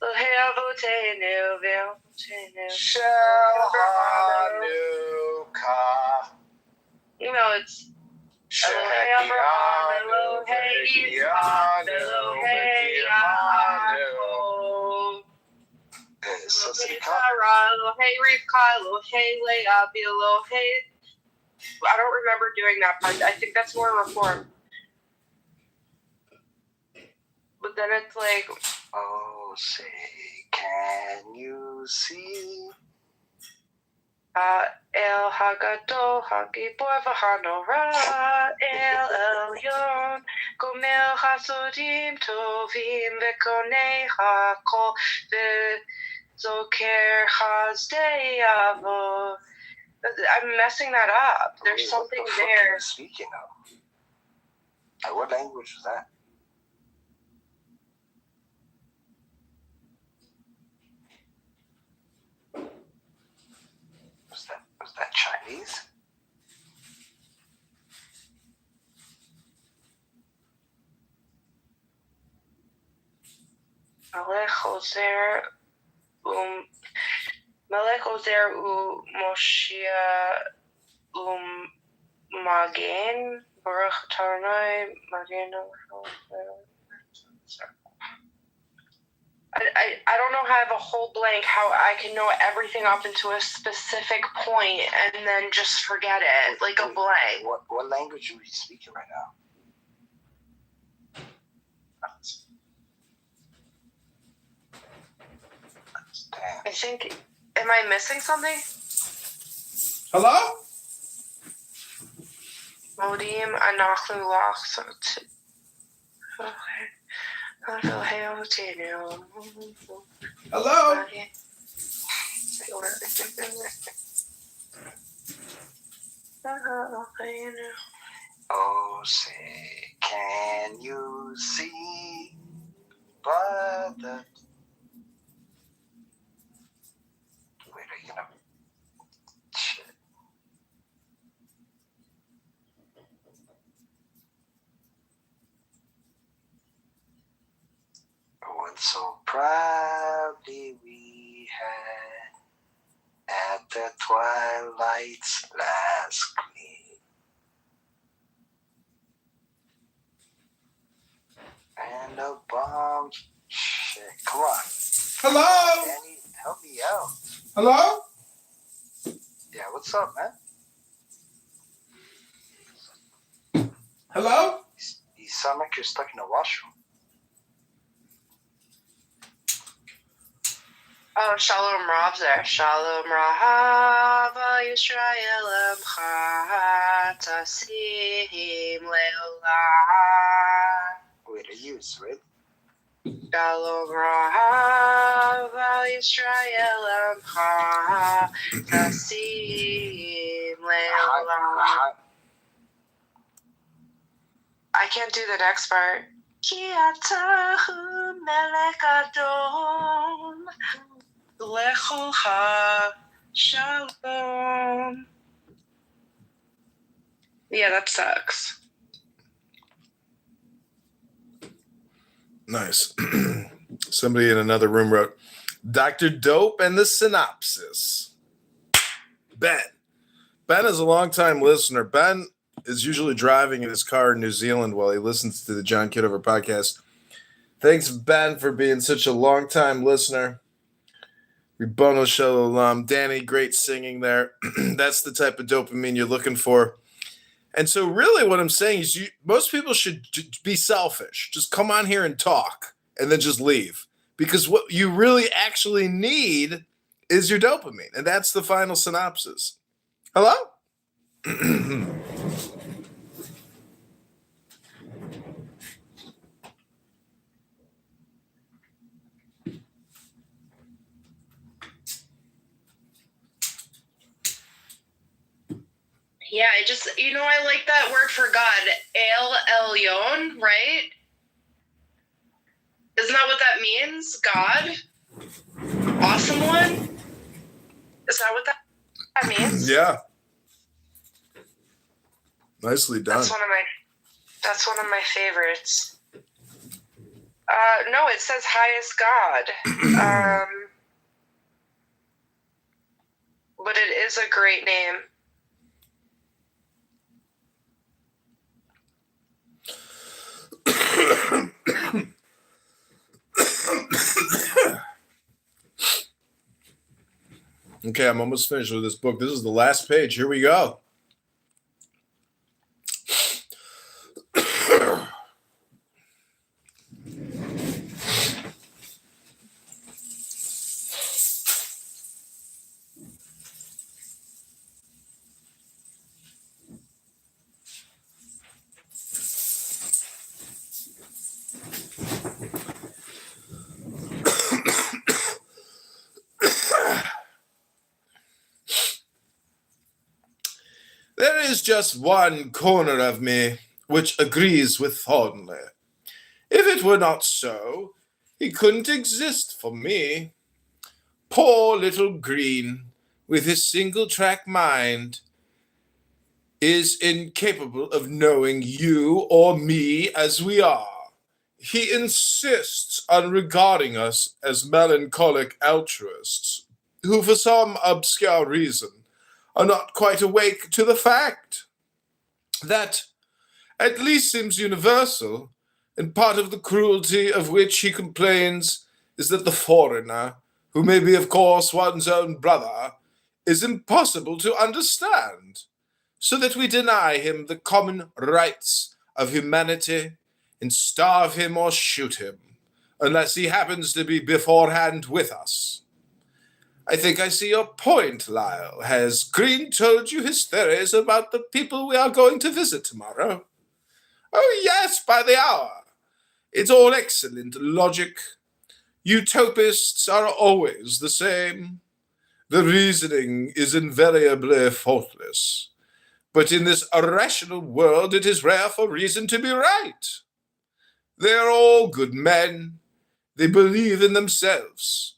Elohei Avotenu v'Emotenu Shel Hanukkah. It's Elohei Abraham, Elohei Yitzchak, Elohei Yaakov, Elohei Sarah, Elohei Rivka, Elohei Leah, Elohei. I don't remember doing that part. I think that's more Reform. But then it's like, oh, say, can you see? El Hagadol, Hagibor v'Hanorah, El Elyon, Gomel Hasodim Tovim V'Konei Hakol V'Zoker Chazdei Avot. I'm messing that up. There's something what the there. Fuck are you speaking of? What language was that? Was that Chinese? Melech Ozer U Moshiach Magen, Baruch Tarnai, Magen. I don't know how I have a whole blank how I can know everything up into a specific point and then just forget it, like a blank. What language are you speaking right now? Damn. I think, am I missing something? Hello? Modim anachnu lach. Hello? Oh, say, can you see, brother? Wait, are you gonna? Shit. Once so proudly we had at the twilight's last gleam, and the bomb. Shit, come on. Hello? Danny, help me out. Hello? Yeah, what's up, man? Hello? You sound like you're stuck in a washroom. Oh, Shalom Rav there. Shalom Rav, Yisrael Emcha, Tasim Leolah. Wait, are you Israeli? Shalom Rav, Yisrael Emcha, Tasim Leolah. I can't do the next part. Ki atahu melech adom. Lechol shalom. Yeah, that sucks. Nice. Somebody in another room wrote, Dr. Dope and the synopsis. Ben. Ben is a longtime listener. Ben is usually driving in his car in New Zealand while he listens to the John Kitover podcast. Thanks, Ben, for being such a longtime listener. Ribono Shalom. Danny, great singing there. That's the type of dopamine you're looking for. And so really what I'm saying is most people should be selfish. Just come on here and talk and then just leave. Because what you really actually need is your dopamine. And that's the final synopsis. Hello? Yeah, I just, I like that word for God. El Elyon, right? Isn't that what that means? God? Awesome one? Is that what that means? Yeah. Nicely done. That's one of my favorites. No, it says highest God. But it is a great name. Okay, I'm almost finished with this book. This is the last page. Here we go. There is just one corner of me which agrees with Thornley. If it were not so, he couldn't exist for me. Poor little Green, with his single-track mind, is incapable of knowing you or me as we are. He insists on regarding us as melancholic altruists, who for some obscure reason are not quite awake to the fact that at least seems universal, and part of the cruelty of which he complains is that the foreigner, who may be of course one's own brother, is impossible to understand, so that we deny him the common rights of humanity and starve him or shoot him, unless he happens to be beforehand with us. I think I see your point, Lyle. Has Green told you his theories about the people we are going to visit tomorrow? Oh, yes, by the hour. It's all excellent logic. Utopists are always the same. The reasoning is invariably faultless. But in this irrational world, it is rare for reason to be right. They are all good men. They believe in themselves.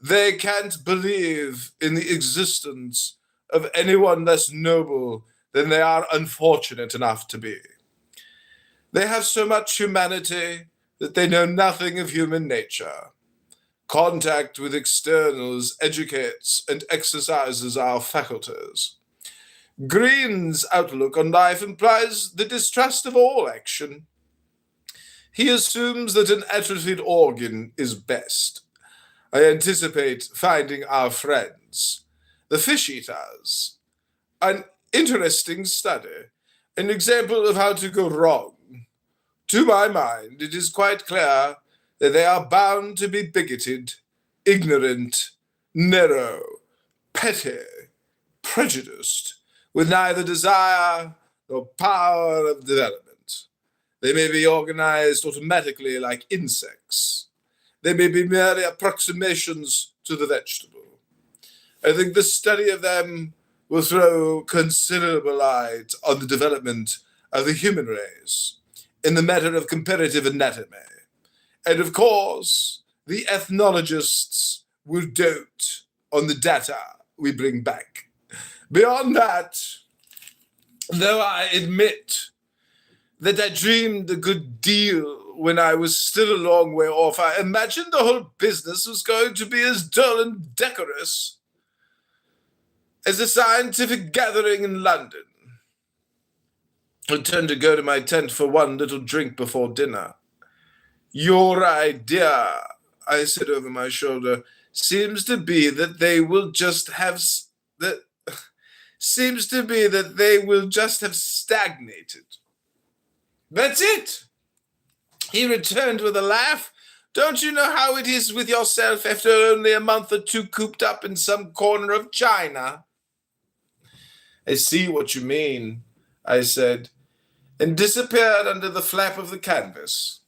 They can't believe in the existence of anyone less noble than they are unfortunate enough to be. They have so much humanity that they know nothing of human nature. Contact with externals educates and exercises our faculties. Green's outlook on life implies the distrust of all action. He assumes that an atrophied organ is best. I anticipate finding our friends, the fish-eaters, an interesting study, an example of how to go wrong. To my mind, it is quite clear that they are bound to be bigoted, ignorant, narrow, petty, prejudiced, with neither desire nor power of development. They may be organized automatically like insects. They may be merely approximations to the vegetable. I think the study of them will throw considerable light on the development of the human race in the matter of comparative anatomy. And of course, the ethnologists will dote on the data we bring back. Beyond that, though I admit that I dreamed a good deal when I was still a long way off, I imagined the whole business was going to be as dull and decorous as a scientific gathering in London. I turned to go to my tent for one little drink before dinner. Your idea, I said over my shoulder, seems to be that they will just have stagnated. That's it. He returned with a laugh. Don't you know how it is with yourself after only a month or two cooped up in some corner of China? I see what you mean, I said, and disappeared under the flap of the canvas.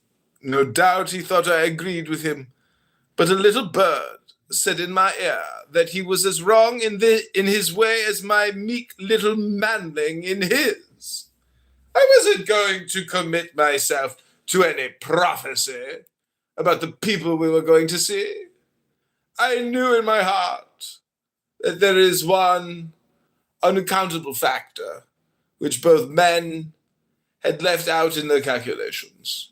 No doubt he thought I agreed with him, but a little bird said in my ear that he was as wrong in his way as my meek little manling in his. I wasn't going to commit myself to any prophecy about the people we were going to see. I knew in my heart that there is one unaccountable factor which both men had left out in their calculations.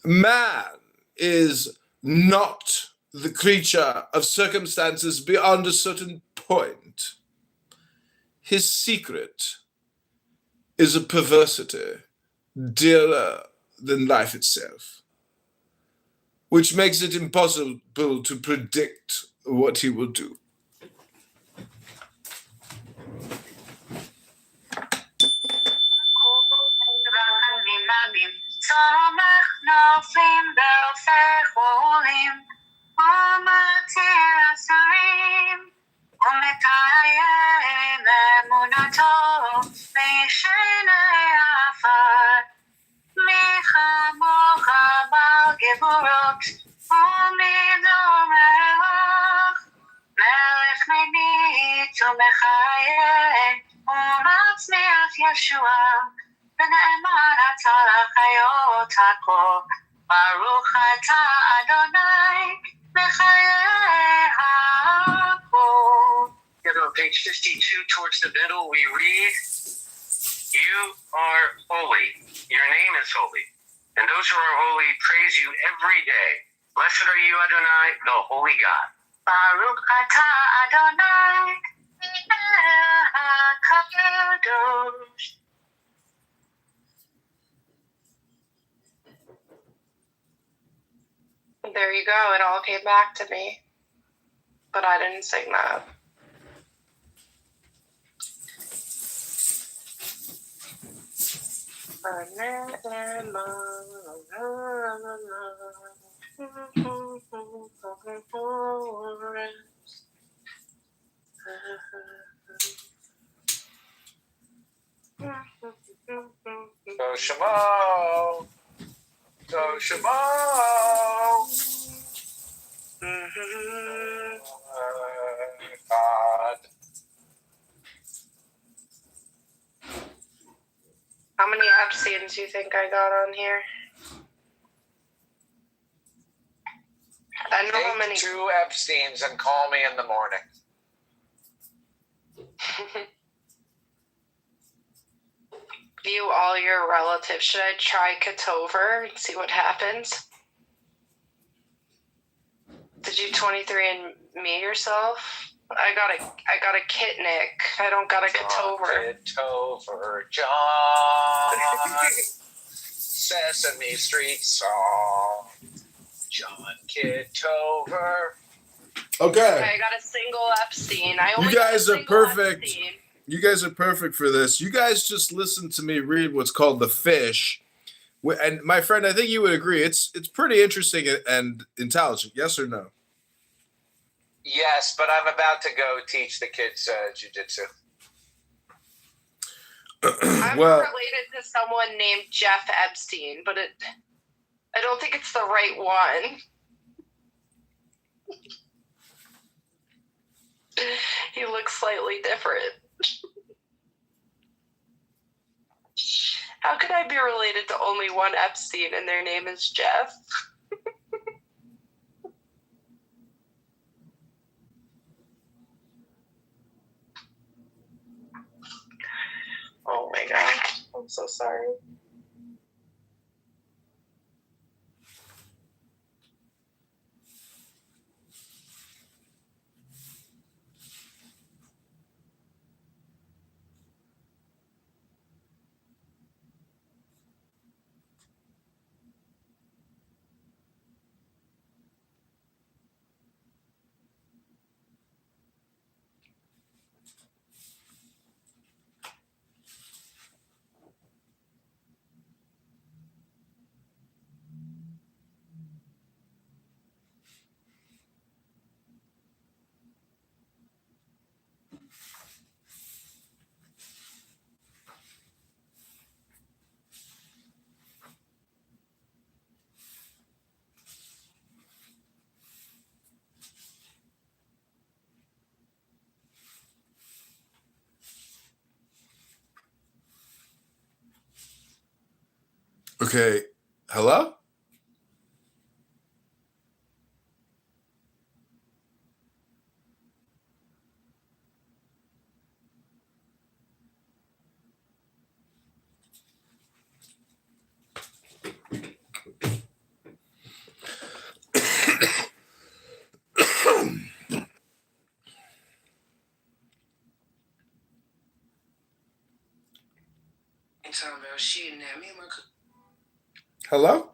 Man is not the creature of circumstances beyond a certain point. His secret is a perversity dearer than life itself, which makes it impossible to predict what he will do. Baruch atah Adonai on page 52 towards the middle, we read, "You are holy. Your name is holy. And those who are holy praise you every day. Blessed are you, Adonai, the holy God." Baruch atah Adonai avocados. There you go. It all came back to me. But I didn't sing that. Go Shamo! Go Shamo! God. How many Epsteins do you think I got on here? I know how many. Take 2 Epsteins and call me in the morning. View all your relatives. Should I try Kitover and see what happens? Did you 23andMe yourself? I got a Kitnick. I don't got a Kitover. Kitover, John. Sesame Street song. John Kitover. Okay. I got a single Epstein. You guys are perfect. You guys are perfect for this. You guys just listen to me read what's called The Fish. And my friend, I think you would agree, it's pretty interesting and intelligent. Yes or no? Yes, but I'm about to go teach the kids jiu-jitsu. I'm related to someone named Jeff Epstein, but I don't think it's the right one. He looks slightly different. How could I be related to only one Epstein and their name is Jeff? Oh my God. I'm so sorry. Okay. Hello? Hello?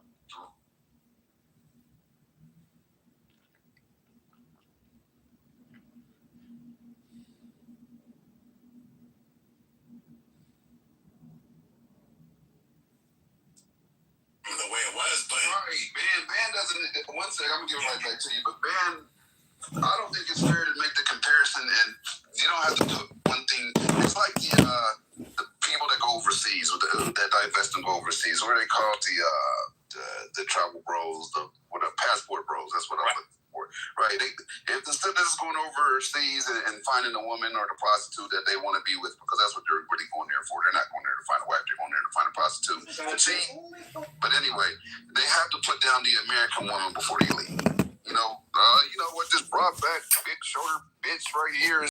The way it was, but right, Ben doesn't. One second, I'm gonna give it right back to you. But Ben, I don't think it's fair to make the comparison, and you don't have to put one thing. It's like the people that go overseas, that divest and go overseas. What are they called? The travel bros, the passport bros. That's what I'm looking for. Right? If the student is going overseas and finding a woman or the prostitute that they want to be with, because that's what they're really going there for. They're not going there to find a wife. They're going there to find a prostitute. But anyway, they have to put down the American woman before they leave. You know what this brought back big shoulder bitch right here is